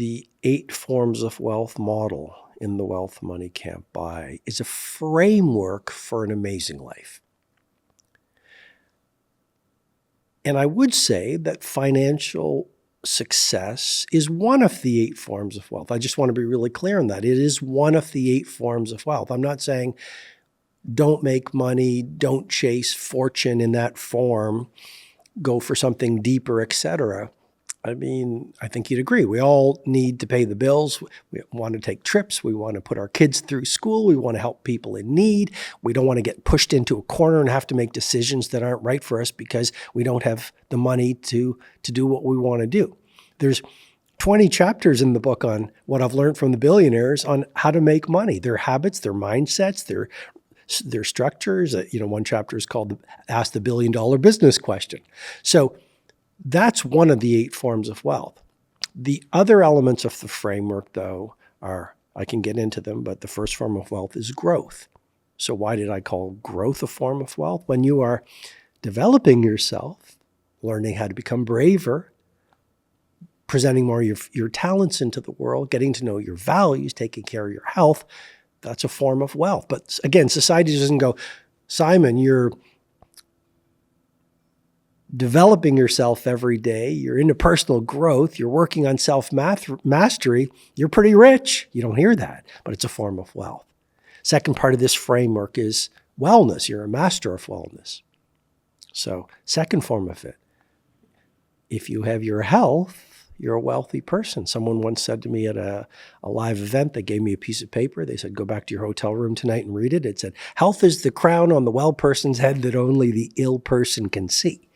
the 8 forms of wealth model in the Wealth Money Can't Buy is a framework for an amazing life. And I would say that financial success is one of the 8 forms of wealth. I just want to be really clear on that. It is one of the 8 forms of wealth. I'm not saying don't make money, don't chase fortune in that form, go for something deeper, etc. I mean, I think you'd agree. We all need to pay the bills. We want to take trips. We want to put our kids through school. We want to help people in need. We don't want to get pushed into a corner and have to make decisions that aren't right for us because we don't have the money to do what we want to do. There's 20 chapters in the book on what I've learned from the billionaires on how to make money, their habits, their mindsets, their structures. One chapter is called Ask the $1 Billion Business Question. So that's one of the 8 forms of wealth. The other elements of the framework, though, are, I can get into them, but the first form of wealth is growth. So why did I call growth a form of wealth? When you are developing yourself, learning how to become braver, presenting more of your talents into the world, getting to know your values, taking care of your health, that's a form of wealth. But again, society doesn't go, Simon, you're developing yourself every day, you're into personal growth, you're working on self-mastery, you're pretty rich. You don't hear that, but it's a form of wealth. Second part of this framework is wellness. You're a master of wellness. So second form of it, if you have your health, you're a wealthy person. Someone once said to me at a live event, they gave me a piece of paper. They said, go back to your hotel room tonight and read it. It said, health is the crown on the well person's head that only the ill person can see.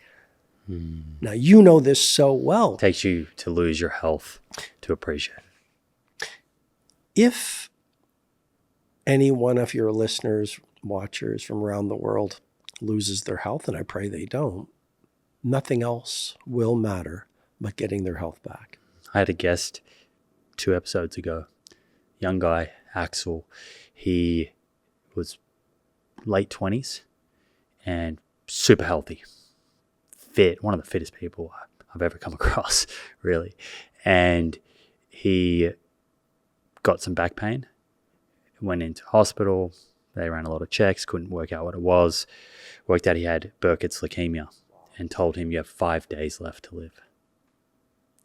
Now, you know this so well. It takes you to lose your health to appreciate it. If any one of your listeners, watchers from around the world loses their health, and I pray they don't, nothing else will matter but getting their health back. I had a guest 2 episodes ago, young guy, Axel. He was late 20s and super healthy. Fit, one of the fittest people I've ever come across, really. And he got some back pain, went into hospital. They ran a lot of checks, couldn't work out what it was. Worked out he had Burkitt's leukemia and told him you have 5 days left to live.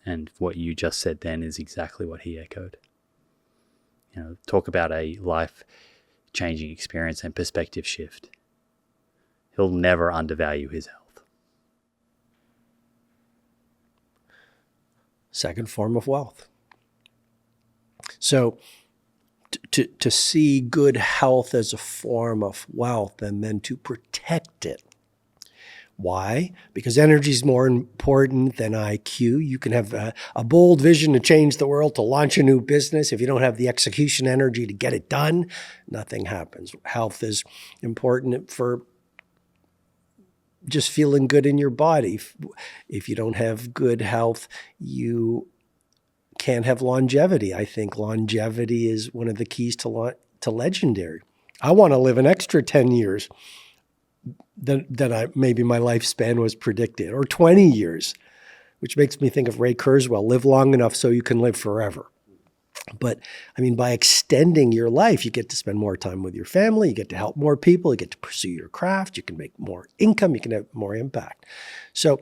And what you just said then is exactly what he echoed. Talk about a life-changing experience and perspective shift. He'll never undervalue his health. Second form of wealth. So to see good health as a form of wealth and then to protect it. Why? Because energy is more important than IQ. You can have a bold vision to change the world, to launch a new business. If you don't have the execution energy to get it done, nothing happens. Health is important for just feeling good in your body. If you don't have good health, you can't have longevity. I think longevity is one of the keys to legendary. I want to live an extra 10 years than maybe my lifespan was predicted, or 20 years, which makes me think of Ray Kurzweil, live long enough so you can live forever. But I mean, by extending your life, you get to spend more time with your family, you get to help more people, you get to pursue your craft, you can make more income, you can have more impact. So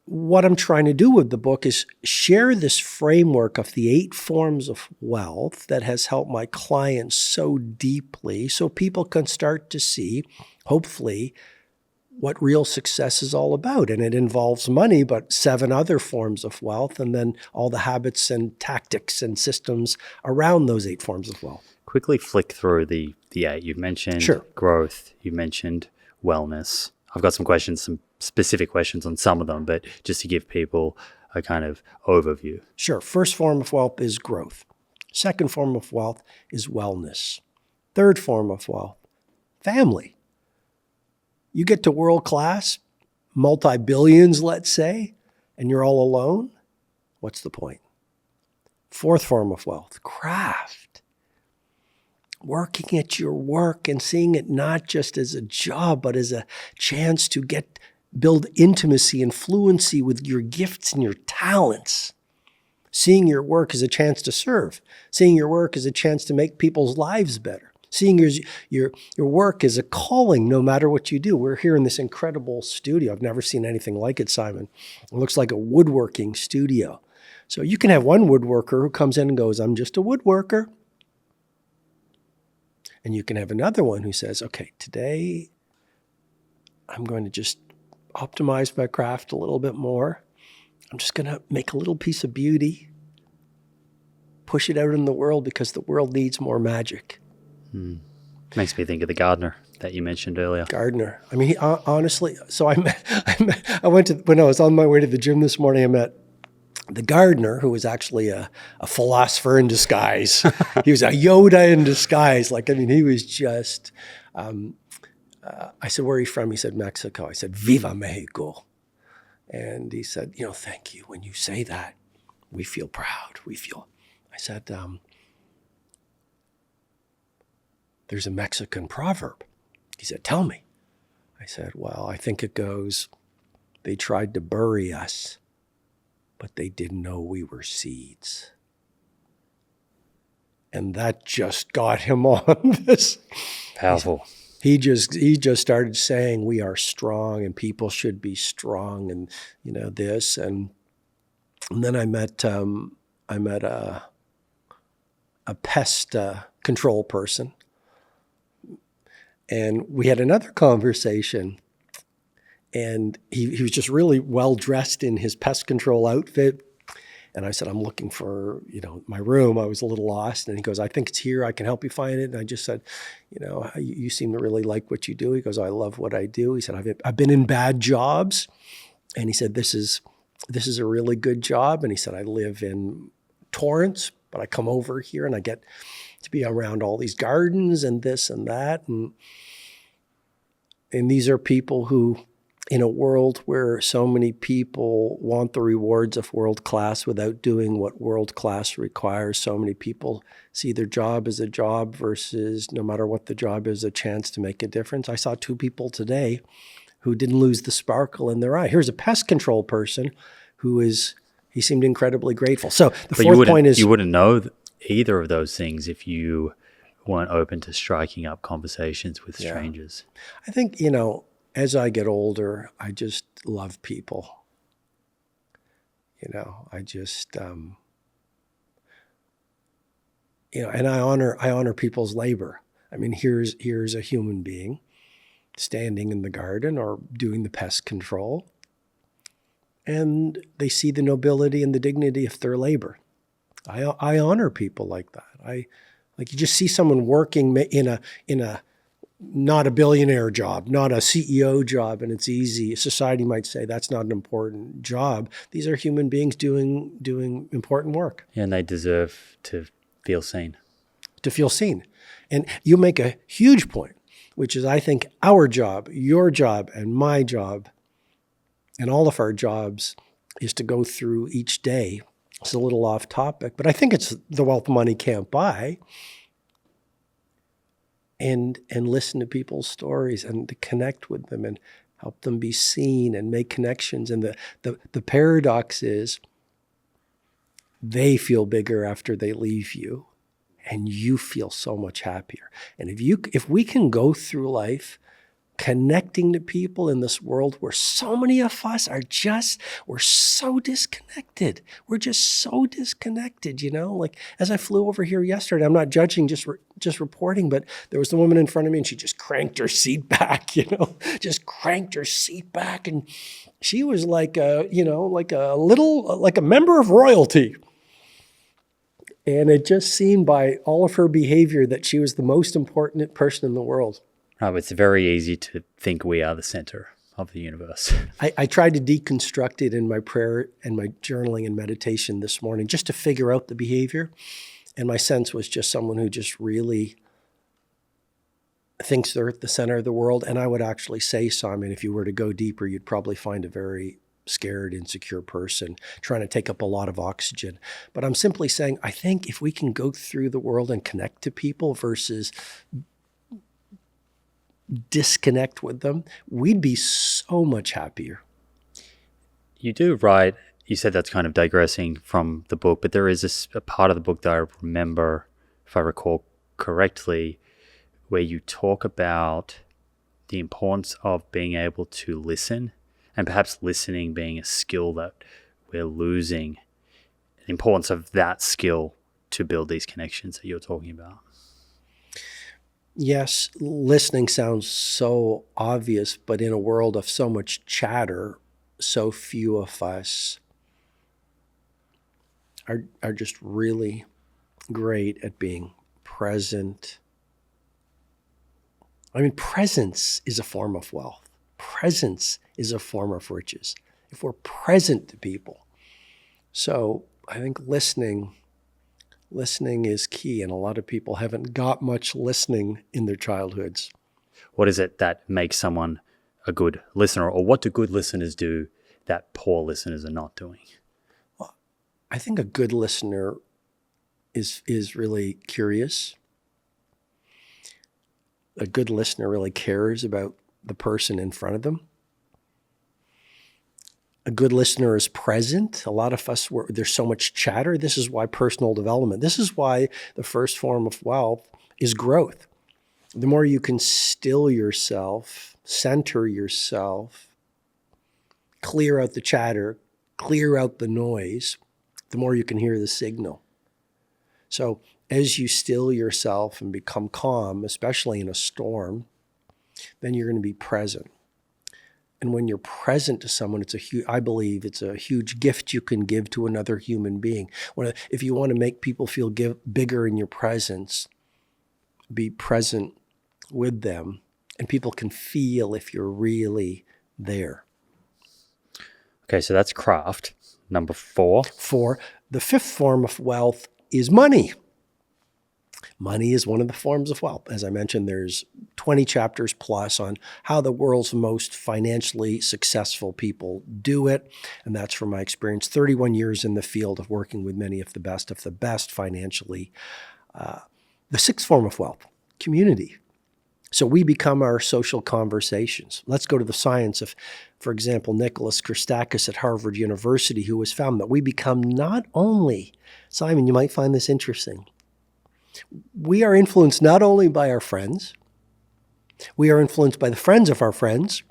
what I'm trying to do with the book is share this framework of the 8 forms of wealth that has helped my clients so deeply so people can start to see, hopefully, what real success is all about. And it involves money, but 7 other forms of wealth, and then all the habits and tactics and systems around those 8 forms of wealth. Quickly flick through the 8. You've mentioned growth. You mentioned wellness. I've got some questions, some specific questions on some of them, but just to give people a kind of overview. Sure. First form of wealth is growth. Second form of wealth is wellness. Third form of wealth, family. You get to world class, multi-billions, let's say, and you're all alone. What's the point? Fourth form of wealth, craft. Working at your work and seeing it not just as a job, but as a chance to build intimacy and fluency with your gifts and your talents. Seeing your work as a chance to serve. Seeing your work as a chance to make people's lives better. Seeing your work as a calling, no matter what you do. We're here in this incredible studio. I've never seen anything like it, Simon. It looks like a woodworking studio. So you can have one woodworker who comes in and goes, I'm just a woodworker. And you can have another one who says, okay, today I'm going to just optimize my craft a little bit more. I'm just going to make a little piece of beauty, push it out in the world because the world needs more magic. Makes me think of the gardener that you mentioned earlier. Gardener. I mean, honestly, so I went to, when I was on my way to the gym this morning, I met the gardener, who was actually a philosopher in disguise. He was a Yoda in disguise. He was just, I said, where are you from? He said, Mexico. I said, Viva Mexico. And he said, thank you. When you say that, we feel proud. I said, there's a Mexican proverb. He said, tell me. I said, well, I think it goes, they tried to bury us, but they didn't know we were seeds. And that just got him on this. Powerful. He just started saying we are strong and people should be strong and this and then I met a pest control person, and we had another conversation, and he was just really well dressed in his pest control outfit. And I said, I'm looking for, my room. I was a little lost. And he goes, I think it's here. I can help you find it. And I just said, you seem to really like what you do. He goes, I love what I do. He said, I've been in bad jobs. And he said, this is a really good job. And he said, I live in Torrance, but I come over here and I get to be around all these gardens and this and that. And these are people who, in a world where so many people want the rewards of world class without doing what world class requires, so many people see their job as a job versus, no matter what the job is, a chance to make a difference. I saw two people today who didn't lose the sparkle in their eye. Here's a pest control person he seemed incredibly grateful. So the fourth point is, you wouldn't know either of those things if you weren't open to striking up conversations with strangers. I think, as I get older, I just love people. I just, and I honor people's labor. I mean, here's a human being standing in the garden or doing the pest control, and they see the nobility and the dignity of their labor. I honor people like that. You just see someone working in a not a billionaire job, not a CEO job, and it's easy. Society might say that's not an important job. These are human beings doing important work. Yeah, and they deserve to feel seen. To feel seen. And you make a huge point, which is, I think, our job, your job, and my job, and all of our jobs is to go through each day. It's a little off topic, but I think it's the wealth money can't buy. And listen to people's stories and to connect with them and help them be seen and make connections. And the paradox is they feel bigger after they leave you, and you feel so much happier. And if we can go through life connecting to people in this world where so many of us we're so disconnected. We're just so disconnected, Like, as I flew over here yesterday, I'm not judging, just reporting, but there was the woman in front of me and she just cranked her seat back, just cranked her seat back. And she was like a member of royalty. And it just seemed by all of her behavior that she was the most important person in the world. Oh, it's very easy to think we are the center of the universe. I tried to deconstruct it in my prayer and my journaling and meditation this morning just to figure out the behavior. And my sense was just someone who just really thinks they're at the center of the world. And I would actually say, Simon, if you were to go deeper, you'd probably find a very scared, insecure person trying to take up a lot of oxygen. But I'm simply saying, I think if we can go through the world and connect to people versus disconnect with them, we'd be so much happier. You do write you said that's kind of digressing from the book, but there is a part of the book that I remember, if I recall correctly, where you talk about the importance of being able to listen, and perhaps listening being a skill that we're losing, the importance of that skill to build these connections that you're talking about. Yes, listening sounds so obvious, but in a world of so much chatter, so few of us are just really great at being present. I mean, presence is a form of wealth. Presence is a form of riches. If we're present to people. So I think listening is key, and a lot of people haven't got much listening in their childhoods. What is it that makes someone a good listener, or what do good listeners do that poor listeners are not doing? Well, I think a good listener is really curious. A good listener really cares about the person in front of them. A good listener is present. A lot of us, there's so much chatter. This is why personal development, this is why the first form of wealth is growth. The more you can still yourself, center yourself, clear out the chatter, clear out the noise, the more you can hear the signal. So as you still yourself and become calm, especially in a storm, then you're going to be present. And when you're present to someone, I believe it's a huge gift you can give to another human being. If you want to make people feel bigger in your presence, be present with them, and people can feel if you're really there. Okay, so that's craft. Number 4. The fifth form of wealth is money. Money is one of the forms of wealth. As I mentioned, there's 20 chapters plus on how the world's most financially successful people do it. And that's from my experience, 31 years in the field of working with many of the best financially. The sixth form of wealth, community. So we become our social conversations. Let's go to the science of, for example, Nicholas Christakis at Harvard University, who has found that we become not only, Simon, you might find this interesting, we are influenced not only by our friends, we are influenced by the friends of our friends,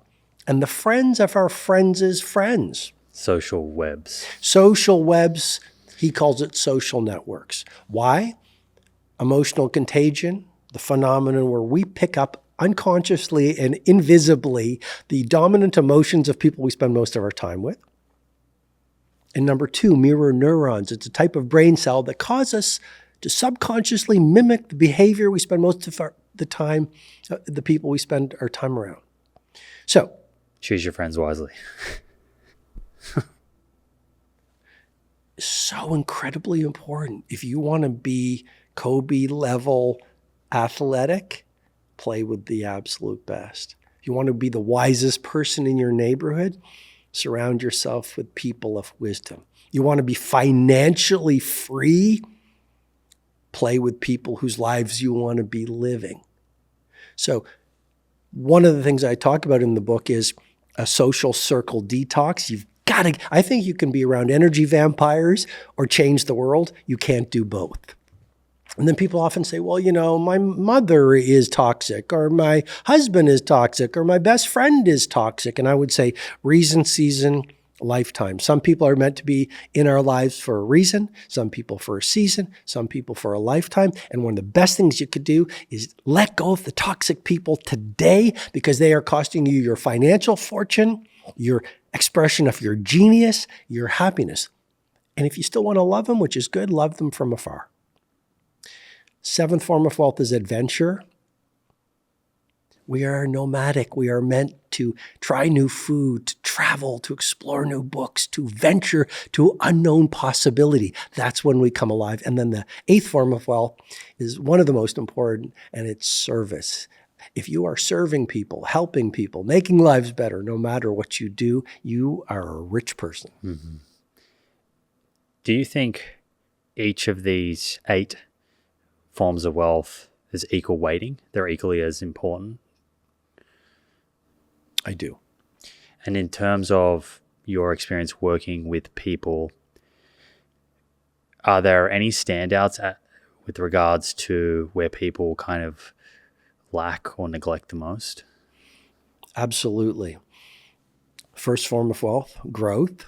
and the friends of our friends' friends. Social webs. Social webs, he calls it social networks. Why? Emotional contagion, the phenomenon where we pick up unconsciously and invisibly the dominant emotions of people we spend most of our time with. And number 2, mirror neurons. It's a type of brain cell that causes us to subconsciously mimic the behavior we spend most of the time, the people we spend our time around. So, choose your friends wisely. So incredibly important. If you want to be Kobe level athletic, play with the absolute best. If you want to be the wisest person in your neighborhood, surround yourself with people of wisdom. You want to be financially free, play with people whose lives you want to be living. So one of the things I talk about in the book is a social circle detox. I think you can be around energy vampires or change the world. You can't do both. And then people often say, well, my mother is toxic, or my husband is toxic, or my best friend is toxic. And I would say reason, season, lifetime. Some people are meant to be in our lives for a reason, some people for a season, some people for a lifetime. And one of the best things you could do is let go of the toxic people today, because they are costing you your financial fortune, your expression of your genius, your happiness. And if you still want to love them, which is good, love them from afar. Seventh form of wealth is adventure. We are nomadic. We are meant to try new food, to travel, to explore new books, to venture to unknown possibility. That's when we come alive. And then the eighth form of wealth is one of the most important, and it's service. If you are serving people, helping people, making lives better, no matter what you do, you are a rich person. Mm-hmm. Do you think each of these 8 forms of wealth is equal weighting? They're equally as important? I do. And in terms of your experience working with people, are there any standouts with regards to where people kind of lack or neglect the most? Absolutely. First form of wealth, growth.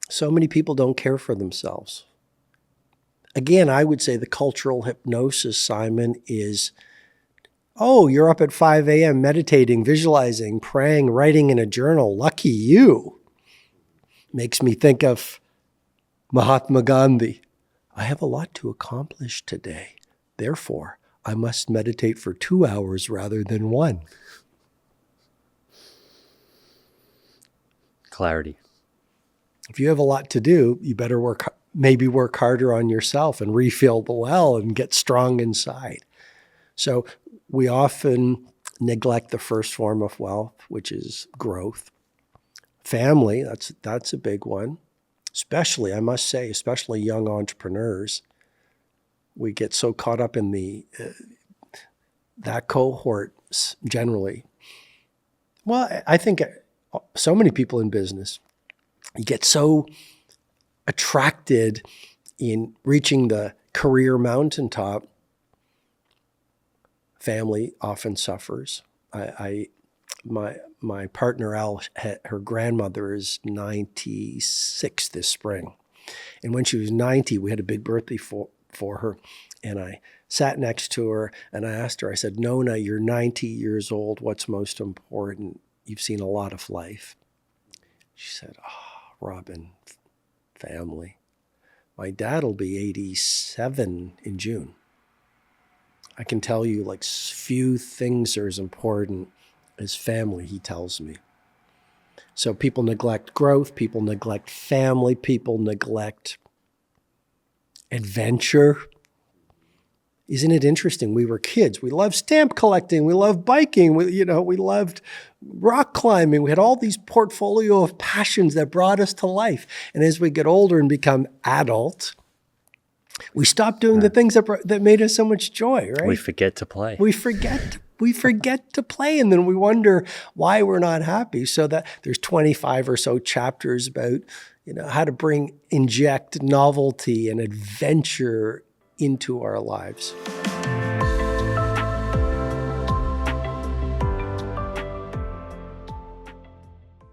So many people don't care for themselves. Again, I would say the cultural hypnosis, Simon, is, oh, you're up at 5 a.m. meditating, visualizing, praying, writing in a journal. Lucky you. Makes me think of Mahatma Gandhi. I have a lot to accomplish today. Therefore, I must meditate for 2 hours rather than 1. Clarity. If you have a lot to do, you better maybe work harder on yourself and refill the well and get strong inside. So we often neglect the first form of wealth, which is growth. Family, that's a big one. Especially, I must say, especially young entrepreneurs. We get so caught up in that cohort generally. Well, I think so many people in business, you get so attracted in reaching the career mountaintop. Family often suffers. My partner Al, her grandmother is 96 this spring, and when she was 90, we had a big birthday for her, and I sat next to her and I asked her. I said, "Nona, you're 90 years old. What's most important? You've seen a lot of life." She said, "Oh, Robin, family. My dad will be 87 in June. I can tell you, like, few things are as important as family," he tells me. So people neglect growth, people neglect family, people neglect adventure. Isn't it interesting? We were kids. We loved stamp collecting. We loved biking. We loved rock climbing. We had all these portfolio of passions that brought us to life. And as we get older and become adult, we stop doing the things that made us so much joy, right? We forget to play. We forget to play, and then we wonder why we're not happy. So that there's 25 or so chapters about, how to inject novelty and adventure into our lives.